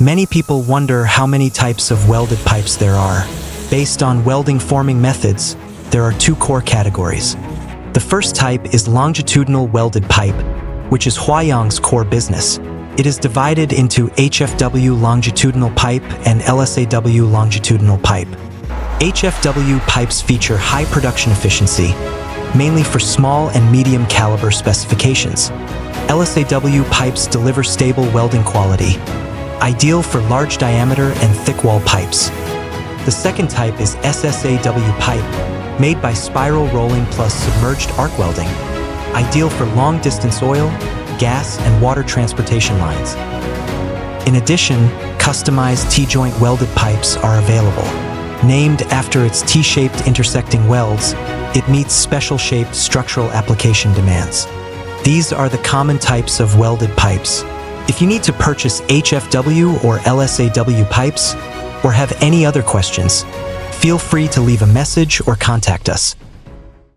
Many people wonder how many types of welded pipes there are. Based on welding forming methods, there are two core categories. The first type is longitudinal welded pipe, which is HUAYANG's core business. It is divided into HFW longitudinal pipe and LSAW longitudinal pipe. HFW pipes feature high production efficiency, mainly for small and medium caliber specifications. LSAW pipes deliver stable welding quality, ideal for large diameter and thick wall pipes. The second type is SSAW pipe, made by spiral rolling plus submerged arc welding, ideal for long distance oil, gas, and water transportation lines. In addition, customized T-joint welded pipes are available. Named after its T-shaped intersecting welds, it meets special-shaped structural application demands. These are the common types of welded pipes. If you need to purchase HFW or LSAW pipes, or have any other questions, feel free to leave a message or contact us.